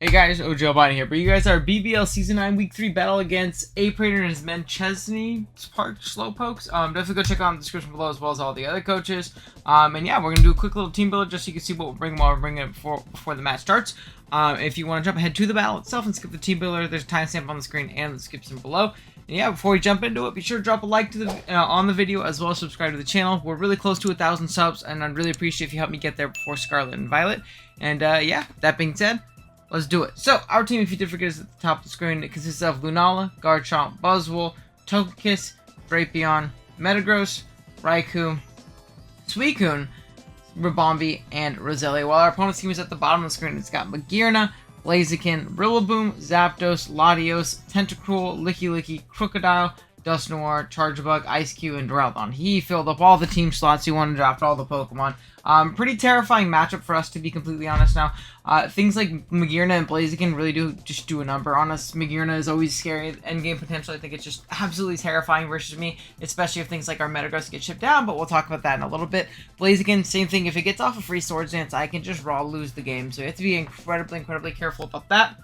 Hey guys, OGalbina here, but you guys are BBL Season 9 Week 3 battle against A-Prater and his men Chesney Park Slowpokes. Definitely go check out in the description below as well as all the other coaches. And yeah, we're going to do a quick little team builder just so you can see what we'll bring while we're bringing it before the match starts. If you want to jump ahead to the battle itself and skip the team builder, there's a timestamp on the screen and the skip symbol below. And yeah, before we jump into it, be sure to drop a like to the on the video as well as subscribe to the channel. We're really close to 1,000 subs, and I'd really appreciate if you help me get there before Scarlet and Violet. And yeah, that being said, let's do it. So, our team, if you did forget, is at the top of the screen. It consists of Lunala, Garchomp, Buzzwole, Togekiss, Drapion, Metagross, Raikou, Suicune, Ribombee, and Roselia. While our opponent's team is at the bottom of the screen, it's got Magearna, Blaziken, Rillaboom, Zapdos, Latios, Tentacruel, Licky, Crocodile, Dusknoir, Charjabug, Ice-Cube, and Duraludon. He filled up all the team slots. He wanted to draft all the Pokemon. Pretty terrifying matchup for us, to be completely honest now. Things like Magearna and Blaziken really do just do a number on us. Magearna is always scary. Endgame potential, I think it's just absolutely terrifying versus me, especially if things like our Metagross get shipped down, but we'll talk about that in a little bit. Blaziken, same thing. If it gets off a free Swords Dance, I can just raw lose the game, so you have to be incredibly careful about that.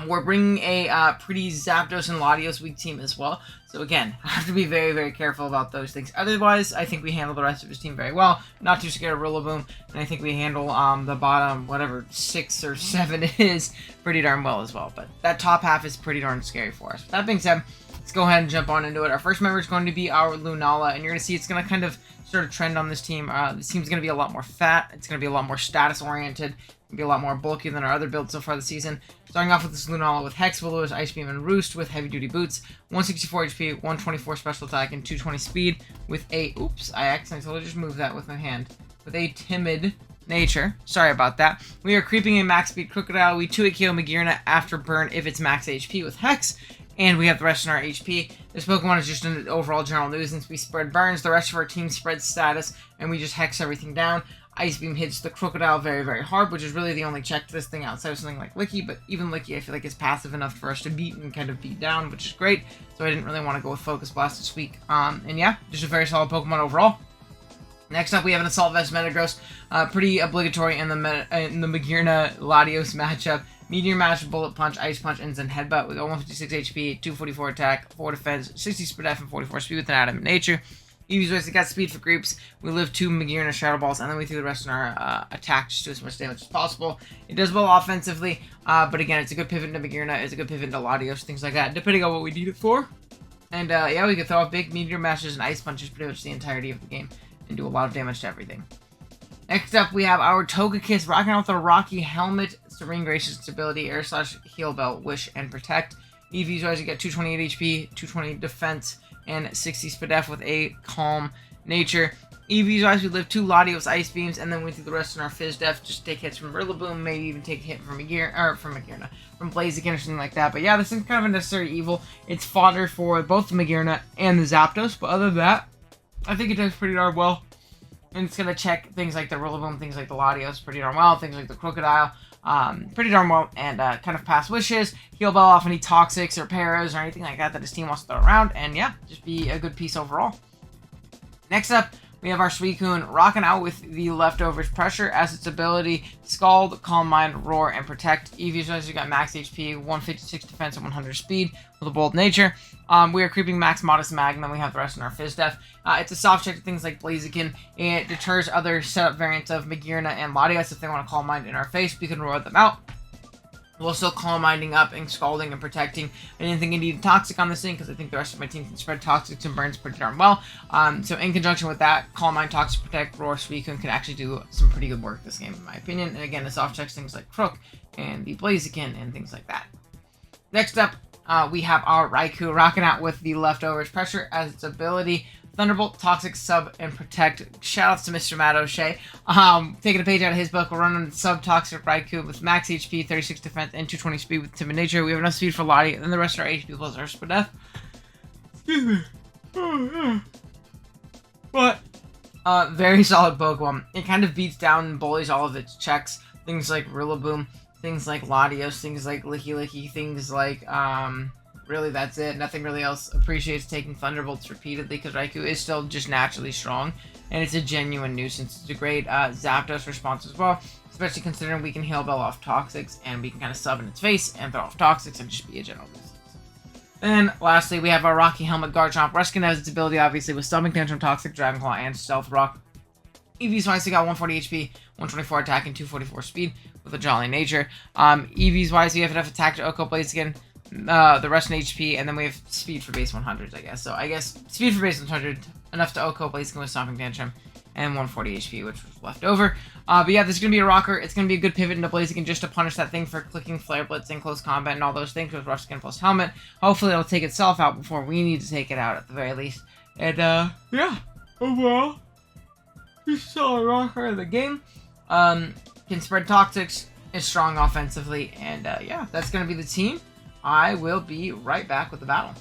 We're bringing a pretty Zapdos and Latios weak team as well. So again, I have to be very careful about those things. Otherwise, I think we handle the rest of his team very well. Not too scared of Rillaboom, and I think we handle the bottom, whatever, 6 or 7 it is, pretty darn well as well. But that top half is pretty darn scary for us. With that being said, let's go ahead and jump on into it. Our first member is going to be our Lunala, and you're going to see it's going to kind of sort of trend on this team. This team's going to be a lot more fat. It's going to be a lot more status-oriented. Be a lot more bulky than our other builds so far this season. Starting off with this Lunala with Hex, Velours, Ice Beam, and Roost with heavy duty boots, 164 HP, 124 special attack, and 220 speed with a, oops, I accidentally just moved that with my hand, with a timid nature. Sorry about that. We are creeping a max speed Crocodile. We 2-hit KO Magearna after burn if it's max HP with Hex, and we have the rest in our HP. This Pokemon is just an overall general nuisance. We spread burns, the rest of our team spreads status, and we just Hex everything down. Ice Beam hits the Crocodile very hard, which is really the only check to this thing outside of something like Licky, but even Licky I feel like is passive enough for us to beat and kind of beat down, which is great, so I didn't really want to go with Focus Blast this week. And yeah, just a very solid Pokemon overall. Next up, we have an Assault Vest Metagross, pretty obligatory in the Magearna Latios matchup. Meteor Mash, Bullet Punch, Ice Punch, and Zen Headbutt with 156 HP, 244 attack, 4 defense, 60 speed F, and 44 speed with an Adamant Nature. Eevee's Voice, it got speed for groups. We live 2 Magearna Shadow Balls, and then we threw the rest in our attack just to do as much damage as possible. It does well offensively, but again, it's a good pivot into Magearna, it's a good pivot into Latios, things like that, depending on what we need it for. And yeah, we can throw out big Meteor Mashes and Ice Punches pretty much the entirety of the game, and do a lot of damage to everything. Next up, we have our Togekiss rocking out with a Rocky Helmet, Serene Gracious Stability, Air Slash, Heal Bell, Wish, and Protect. Eevee's Voice, you get 228 HP, 220 defense, and 60 speed F with a calm nature. Eevee's Eyes, we live 2 Latios Ice Beams, and then we do the rest in our Fizz Def. Just take hits from Rillaboom, maybe even take a hit from Magearna, from Blaziken or something like that. But yeah, this is kind of a necessary evil. It's fodder for both the Magearna and the Zapdos, but other than that, I think it does pretty darn well. And it's gonna check things like the Rillaboom, things like the Latios pretty darn well, things like the Crocodile. Pretty darn well, and kind of pass wishes, heal bell off any toxics or paras or anything like that his team wants to throw around, and yeah, just be a good piece overall. Next up, we have our Suicune rocking out with the Leftovers Pressure as its ability, Scald, Calm Mind, Roar, and Protect. Eevee's Eyes, you got max HP, 156 defense, and 100 speed with a bold nature. We are creeping max Modest Mag, and then we have the rest in our Fizz Def. It's a soft check to things like Blaziken. It deters other setup variants of Magearna and Latios if they want to Calm Mind in our face. We can roar them out. We'll still Calm Minding up and Scalding and Protecting. I didn't think I needed Toxic on this thing because I think the rest of my team can spread Toxics and Burns pretty darn well. So in conjunction with that, Calm Mind, Toxic, Protect, Roar, Suicune can actually do some pretty good work this game in my opinion. And again, the soft checks things like Crook and the Blaziken and things like that. Next up, we have our Raikou rocking out with the Leftovers Pressure as its ability, Thunderbolt, Toxic, Sub, and Protect. Shoutouts to Mr. Matt O'Shea. Taking a page out of his book, we're running Sub Toxic Raikou with max HP, 36 defense, and 220 speed with Timid Nature. We have enough speed for Lottie, and then the rest of our HP plus our speed F. Excuse me. But, very solid Pokemon. It kind of beats down and bullies all of its checks. Things like Rillaboom, things like Latios, things like Licky, things like, really, that's it. Nothing really else appreciates taking Thunderbolts repeatedly because Raikou is still just naturally strong, and it's a genuine nuisance. It's a great Zapdos response as well. especially considering we can heal Bell off Toxics, and we can kind of sub in its face and throw off Toxics and just be a general nuisance. Then, lastly, we have our Rocky Helmet Garchomp. Reskin has its ability, obviously, with Stumping Tantrum, Toxic, Dragon Claw, and Stealth Rock. EV's wise, we got 140 HP, 124 attack, and 244 speed with a Jolly Nature. EV's wise, we have enough attack to Oko Blaziken, the rest in HP, and then we have speed for base 100s, I guess. So I guess speed for base 100, enough to Oko Blaziken with Stomping Tantrum, and 140 HP, which was left over. But yeah, this is going to be a rocker. It's going to be a good pivot into Blaziken just to punish that thing for clicking Flare Blitz in close combat and all those things with Rush Skin plus Helmet. Hopefully it'll take itself out before we need to take it out at the very least. And yeah, overall, just solid rocker of the game. Can spread Toxics, is strong offensively, and yeah, that's going to be the team. I will be right back with the battle.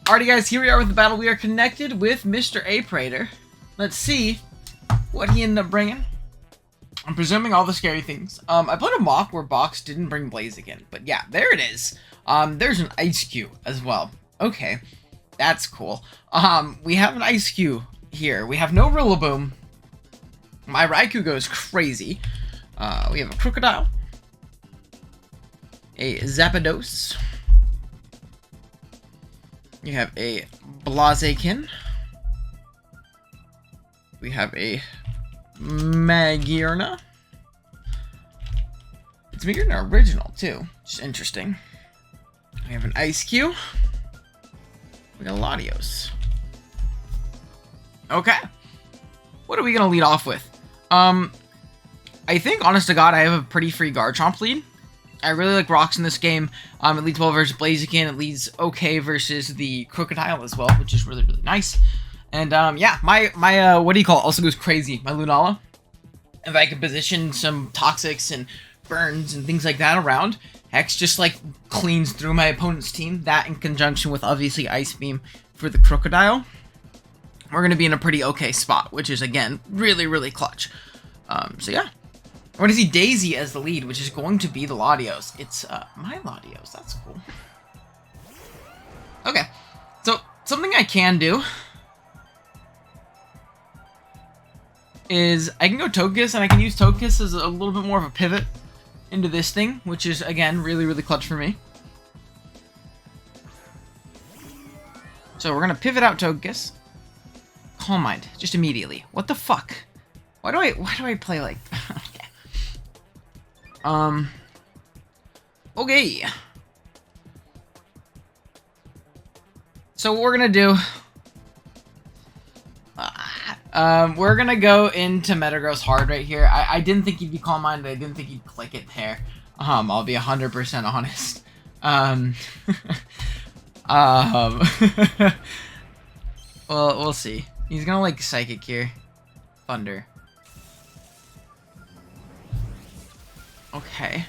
Alrighty guys, here we are with the battle. We are connected with Mr. A Prater. Let's see what he ended up bringing. I'm presuming all the scary things. I put a mock where Box didn't bring Blaziken, but yeah, there it is. There's an Ice Cube as well. Okay, that's cool. We have an Ice Cube here. We have no Rillaboom. My Raikou goes crazy. We have a Crocodile, a Zapdos. You have a Blaziken. We have a Magearna. It's Magearna original too, which is interesting. We have an Ice Cube. We got Latios. Okay. What are we gonna lead off with? I think, honest to God, I have a pretty free Garchomp lead. I really like rocks in this game. It leads well versus Blaziken. It leads okay versus the Crocodile as well, which is really, really nice. And yeah, my what do you call it? Also goes crazy. My Lunala. If I could position some Toxics and Burns and things like that around, Hex just like cleans through my opponent's team. That in conjunction with obviously Ice Beam for the Crocodile, we're gonna be in a pretty okay spot, which is again really, really clutch. So yeah. We're going to see Daisy as the lead, which is going to be the Latios. It's my Latios. That's cool. Okay. So, something I can do is I can go Togekiss, and I can use Togekiss as a little bit more of a pivot into this thing, which is, again, really, really clutch for me. So, we're going to pivot out Togekiss. Calm Mind, just immediately. What the fuck? Why do I play like... Okay. So what we're gonna do, we're gonna go into Metagross hard right here. I didn't think he'd be Calm Minded. I didn't think he'd click it there. I'll be 100% honest. Well, we'll see. He's gonna like Psychic here. Thunder. Okay.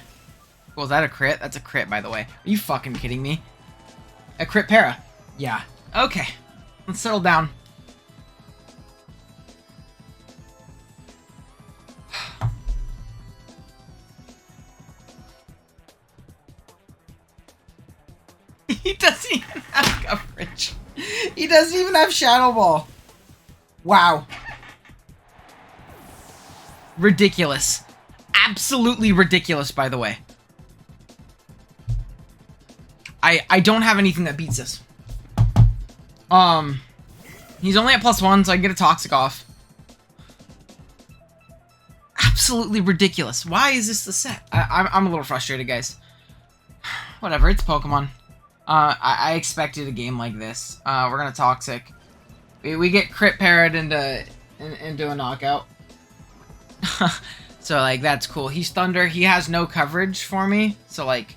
Well, is that a crit? That's a crit, by the way. Are you fucking kidding me? A crit para. Yeah. Okay. Let's settle down. He doesn't even have coverage. He doesn't even have Shadow Ball. Wow. Ridiculous. Absolutely ridiculous, by the way. I don't have anything that beats this. He's only at +1, so I can get a Toxic off. Absolutely ridiculous. Why is this the set? I'm a little frustrated, guys. Whatever, it's Pokemon. I expected a game like this. We're gonna Toxic. We get crit parried into a knockout. So, like, that's cool. He's Thunder. He has no coverage for me. So, like,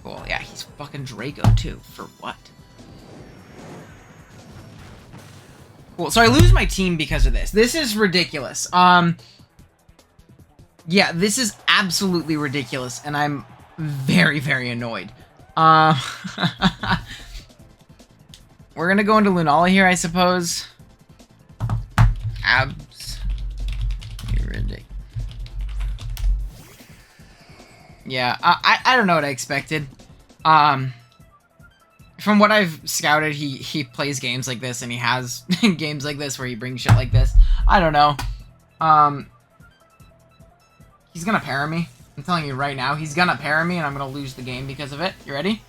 cool. Yeah, he's fucking Draco, too. For what? Cool. So, I lose my team because of this. This is ridiculous. Yeah, this is absolutely ridiculous. And I'm very, very annoyed. We're gonna go into Lunala here, I suppose. Ridiculous. Yeah, I don't know what I expected. From what I've scouted, he plays games like this, and he has games like this where he brings shit like this. I don't know. He's gonna para me. I'm telling you right now, he's gonna para me, and I'm gonna lose the game because of it. You ready?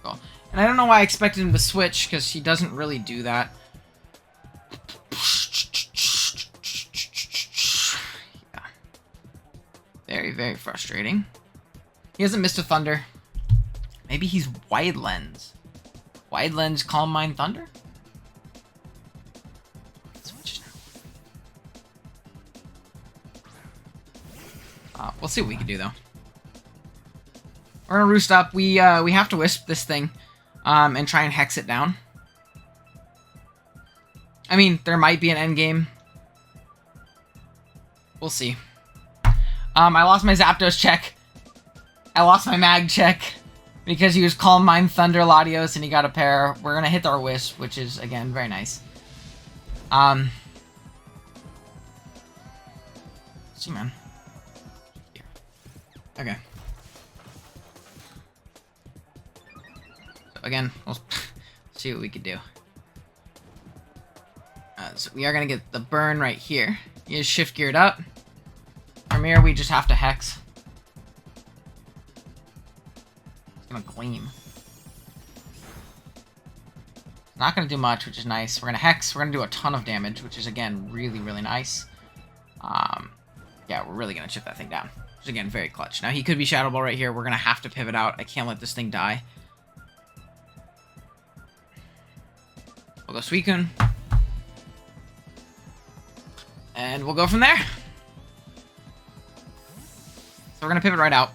Cool. And I don't know why I expected him to switch, because he doesn't really do that. Yeah. Very, very frustrating. He hasn't missed a Thunder. Maybe he's Wide Lens. Wide Lens, Calm Mind, Thunder? We'll see what we can do, though. We're gonna roost up. We have to wisp this thing, and try and hex it down. I mean, there might be an end game. We'll see. I lost my Zapdos check. I lost my Mag check because he was Calm Mind, Thunder, Latios, and he got a pair. We're gonna hit our wisp, which is again very nice. See, man. Okay. So again, we'll see what we can do. So we are gonna get the burn right here. He is shift geared up. From here, we just have to hex. It's gonna gleam. Not gonna do much, which is nice. We're gonna hex. We're gonna do a ton of damage, which is again really, really nice. Yeah, we're really gonna chip that thing down. Which is again very clutch. Now he could be Shadow Ball right here. We're gonna have to pivot out. I can't let this thing die. We'll go Suicune. And we'll go from there. So we're gonna pivot right out.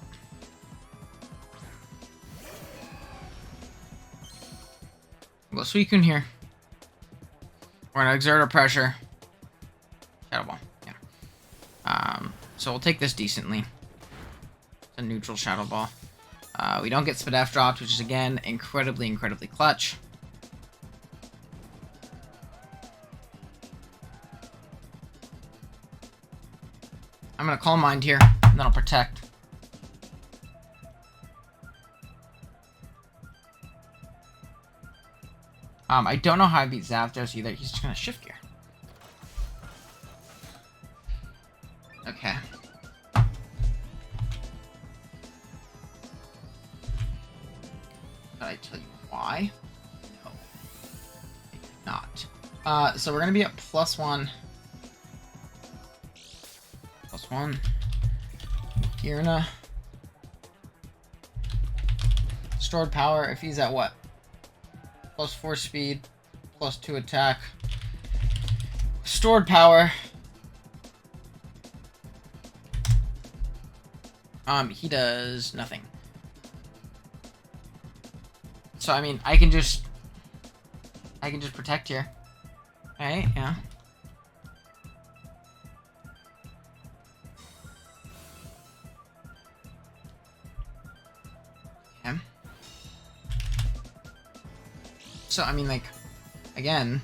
We'll go Suicune here. We're gonna exert our pressure. Shadow Ball, yeah. So we'll take this decently. It's a neutral Shadow Ball. We don't get Spadef dropped, which is again incredibly, incredibly clutch. I'm gonna Calm Mind here, and then I'll protect. I don't know how I beat Zapdos either. He's just gonna shift gear. Okay. Did I tell you why? No. I did not. So we're gonna be at +1. +1. Girna. Stored power, if he's at what? +4 speed, +2 attack. Stored power. He does nothing. So I mean, I can just protect here. Alright, yeah. Okay. So I mean, like, again.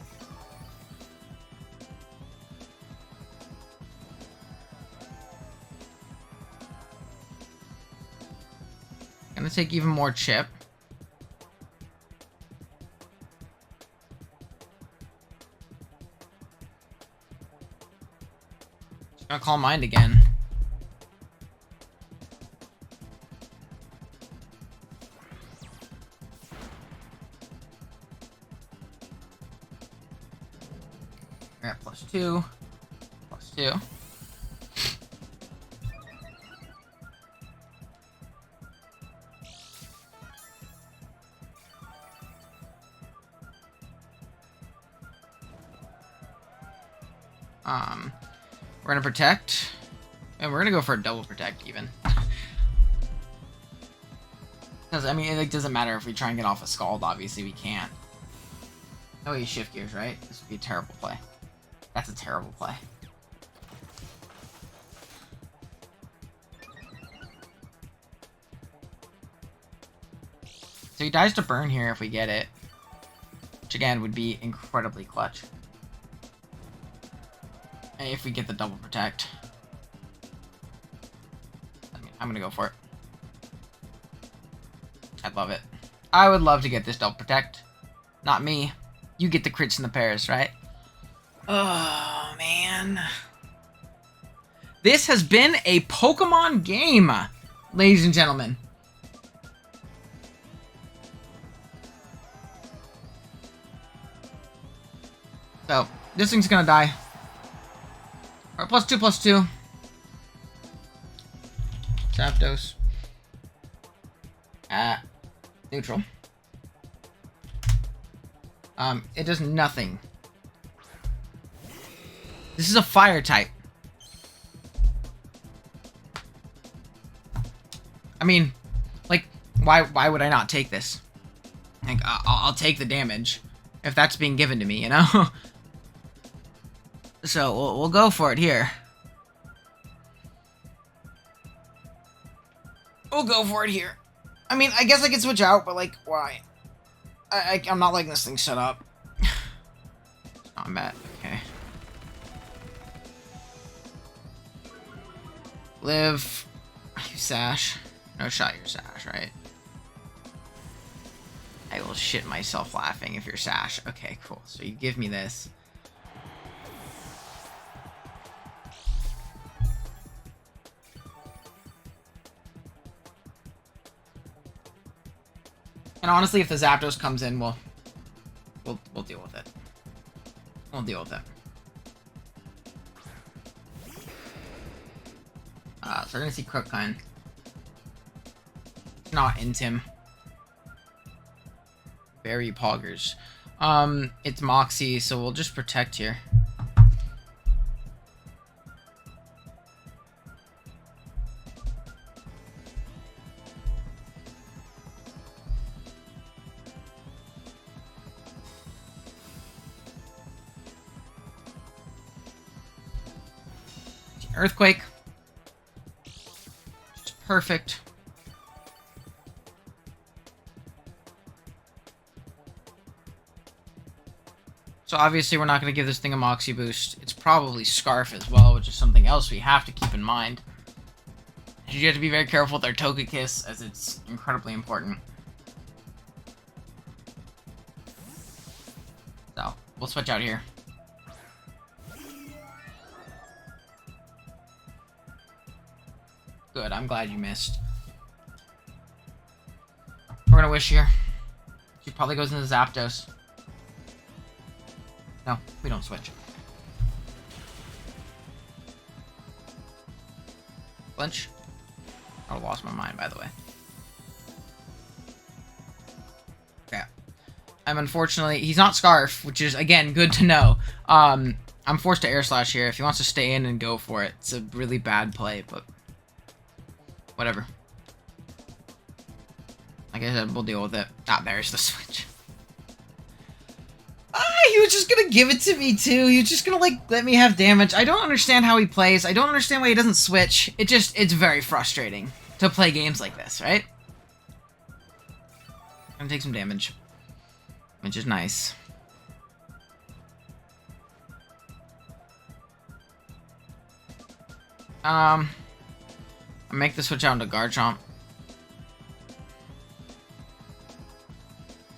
Gonna take even more chip. Just gonna Calm Mind again. We're at +2. +2. We're gonna protect, and we're gonna go for a double protect even. Because I mean, it doesn't matter if we try and get off a Scald. Obviously, we can't. Oh, he shift gears, right? This would be a terrible play. That's a terrible play. So he dies to burn here if we get it, which again would be incredibly clutch. If we get the double protect. I mean, I'm gonna go for it. I'd love it. I would love to get this double protect. Not me. You get the crits and the pairs, right? Oh, man. This has been a Pokemon game, ladies and gentlemen. So, this thing's gonna die. Or +2/+2. Zapdos. Neutral. It does nothing. This is a fire type. I mean, like, why would I not take this? Like, I'll take the damage if that's being given to me, you know? So, we'll go for it here. We'll go for it here. I mean, I guess I could switch out, but, like, why? I'm not letting this thing shut up. It's not bad. Okay. Live. You sash. No shot your sash, right? I will shit myself laughing if you're sash. Okay, cool. So you give me this. And honestly, if the Zapdos comes in, we'll deal with it. We'll deal with it. So we're gonna see Crookine. Not Intim. Berry Poggers. It's Moxie, so we'll just protect here. Earthquake. Just perfect. So obviously we're not going to give this thing a Moxie boost. It's probably Scarf as well, which is something else we have to keep in mind. You have to be very careful with our Togekiss, as it's incredibly important. So, we'll switch out here. Good, I'm glad you missed. We're gonna wish here. She probably goes into Zapdos. No, we don't switch. Flinch. I lost my mind, by the way. Okay. Unfortunately, he's not Scarf, which is, again, good to know. I'm forced to Air Slash here. If he wants to stay in and go for it, it's a really bad play, but whatever. Like I said, we'll deal with it. Ah, there's the switch. He was just gonna give it to me, too. He was just gonna, like, let me have damage. I don't understand how he plays. I don't understand why he doesn't switch. It's very frustrating to play games like this, right? I'm gonna take some damage, which is nice. I make the switch out into Garchomp.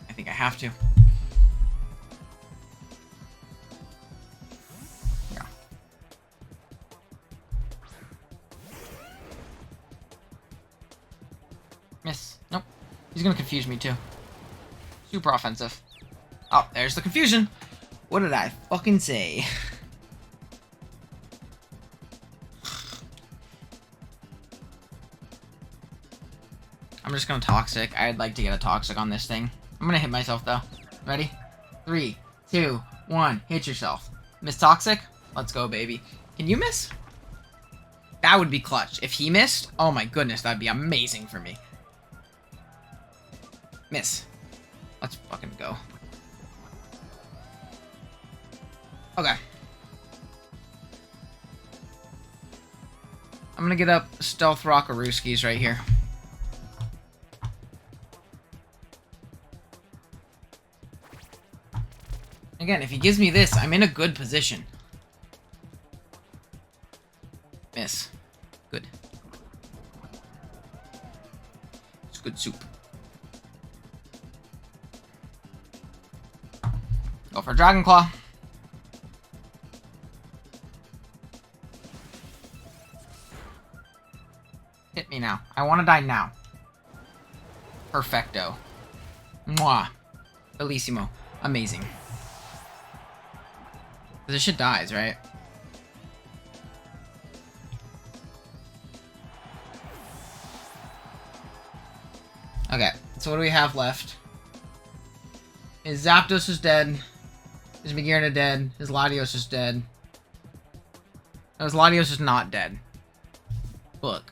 I think I have to. Yeah. Miss. Nope. He's gonna confuse me too. Super offensive. Oh, there's the confusion. What did I fucking say? I'm just gonna Toxic. I'd like to get a Toxic on this thing. I'm gonna hit myself though. Ready? 3, 2, 1. Hit yourself. Miss Toxic? Let's go, baby. Can you miss? That would be clutch. If he missed, oh my goodness, that'd be amazing for me. Miss. Let's fucking go. Okay. I'm gonna get up Stealth Rockarooskies right here. Again, if he gives me this, I'm in a good position. Miss. Good. It's good soup. Go for Dragon Claw. Hit me now. I want to die now. Perfecto. Mwah. Bellissimo. Amazing. This shit dies, right? Okay, so what do we have left? His Zapdos is dead. His Magearna dead. His Latios is dead. No, his Latios is not dead. Look.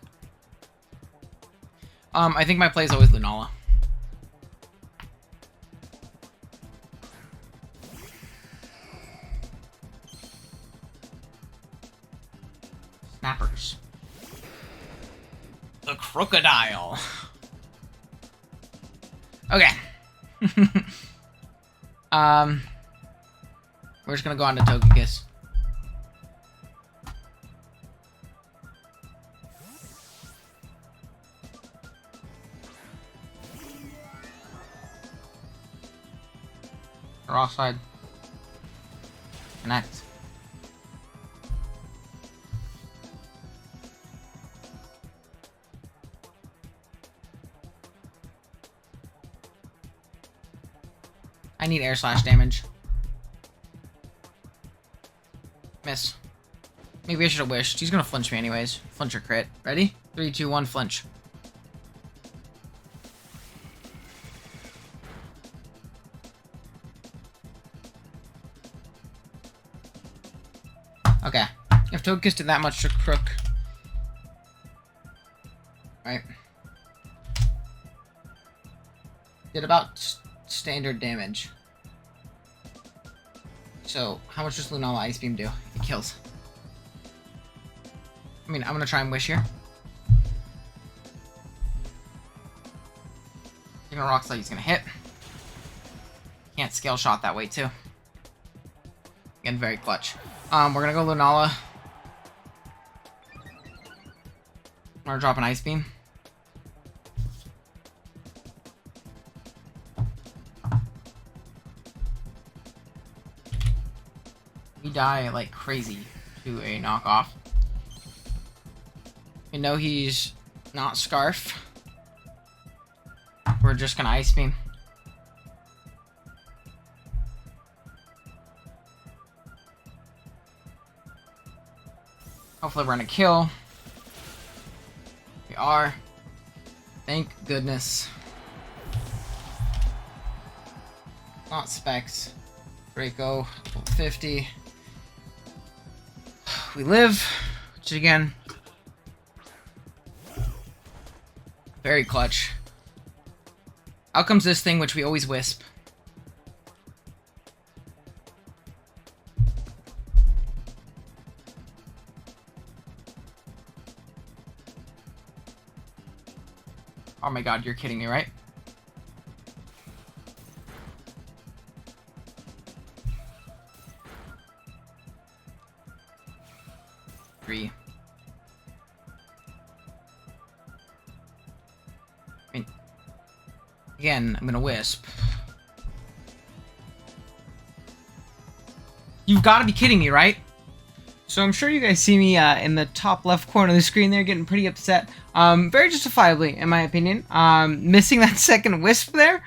I think my play is always Lunala. Snappers. The Crocodile. Okay. We're just gonna go on to Togekiss. Rock side. Connect. I need air slash damage. Miss. Maybe I should have wished. He's gonna flinch me anyways. Flinch or crit. Ready? 3, 2, 1, flinch. Okay. If Togekiss did that much to Crook. Right. Did about standard damage. So, how much does Lunala Ice Beam do? It kills. I mean, I'm gonna try and wish here. He's gonna Rock Slide, he's gonna hit. Can't scale shot that way, too. Again, very clutch. We're gonna go Lunala. I'm gonna drop an Ice Beam. We die like crazy to a knockoff. We know he's not Scarf. We're just gonna Ice Beam. Hopefully we're gonna kill. We are. Thank goodness. Not Specs. Draco, 50. We live, which again, very clutch. Out comes this thing, which we always wisp. Oh my god, you're kidding me, right? I mean, again, I'm gonna wisp. You've got to be kidding me, right? So I'm sure you guys see me in the top left corner of the screen there getting pretty upset. Very justifiably, in my opinion. Missing that second wisp there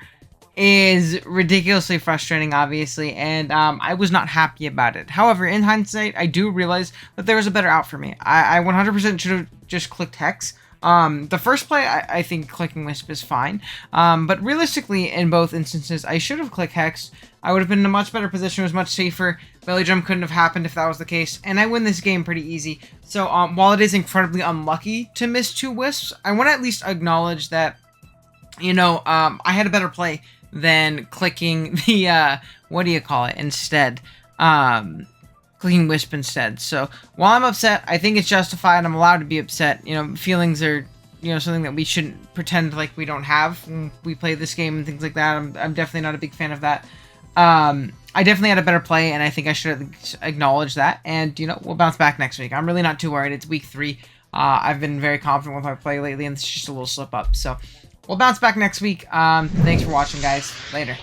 is ridiculously frustrating, obviously, and I was not happy about it. However, in hindsight, I do realize that there was a better out for me. I 100% should have just clicked Hex. The first play, I think clicking Wisp is fine, but realistically, in both instances, I should have clicked Hex. I would have been in a much better position, it was much safer. Belly Drum couldn't have happened if that was the case, and I win this game pretty easy. So, while it is incredibly unlucky to miss 2 Wisps, I want to at least acknowledge that, you know, I had a better play than clicking the, what do you call it, instead. Clicking Wisp instead. So, while I'm upset, I think it's justified. I'm allowed to be upset. You know, feelings are, you know, something that we shouldn't pretend like we don't have when we play this game and things like that. I'm definitely not a big fan of that. I definitely had a better play, and I think I should acknowledge that. And, you know, we'll bounce back next week. I'm really not too worried. It's week 3. I've been very confident with my play lately, and it's just a little slip up. So, we'll bounce back next week. Thanks for watching, guys. Later.